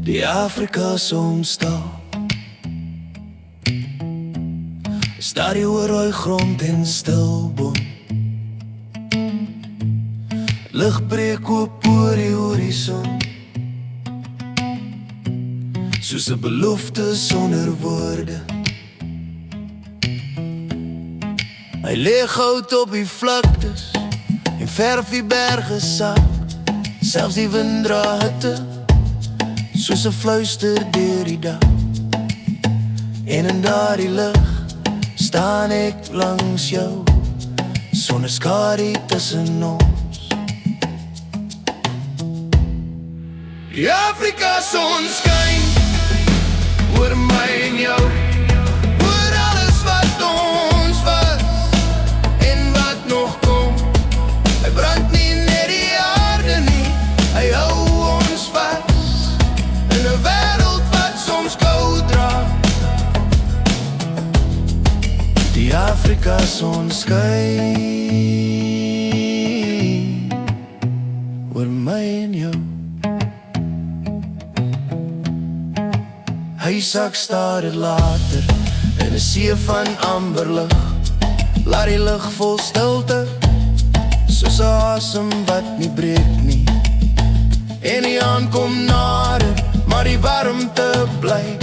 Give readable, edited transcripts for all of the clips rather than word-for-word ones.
Die Afrika sonstaal is daar die oorrooi grond en stilboom. Lig breek oop oor die horizon, soos 'n belofte sonder woorde. Hy lê goud op die vlaktes en verf die berge sak. Selfs die wind dra hitte, soos 'n fluister deur die dag. En in daardie lig staan ek langs jou, sonder skadu tussen ons. Die Afrika son skyn oor my en jou, oor alles wat ons was en wat nog kom. Hy brand nie net die aarde nie, hy hou ons vas in 'n wêreld wat soms koud dra. Die Afrika son skyn oor my en jou. Hy sak stadig later in 'n see van amber lig. Laat die lug vol stilte, soos 'n asem wat nie breek nie. En die aand kom nader, maar die warmte bly,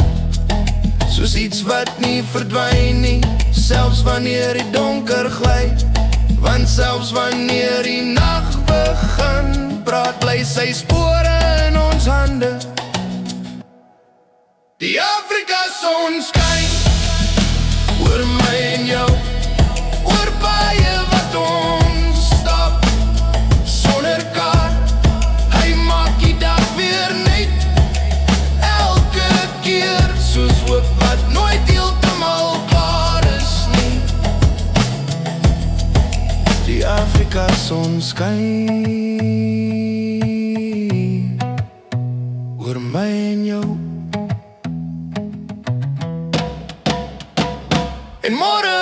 soos iets wat nie verdwyn nie, selfs wanneer die donker gly. Want selfs wanneer die nag begin, praat bly sy spore in ons hande. Die Afrika son skyn oor my en jou, oor paaie wat ons stap sonder kaart. Hy maak die dag weer net, elke keer soos hoop wat nooit heeltemal klaar is nie. Die Afrika son skyn oor my en jou. En môre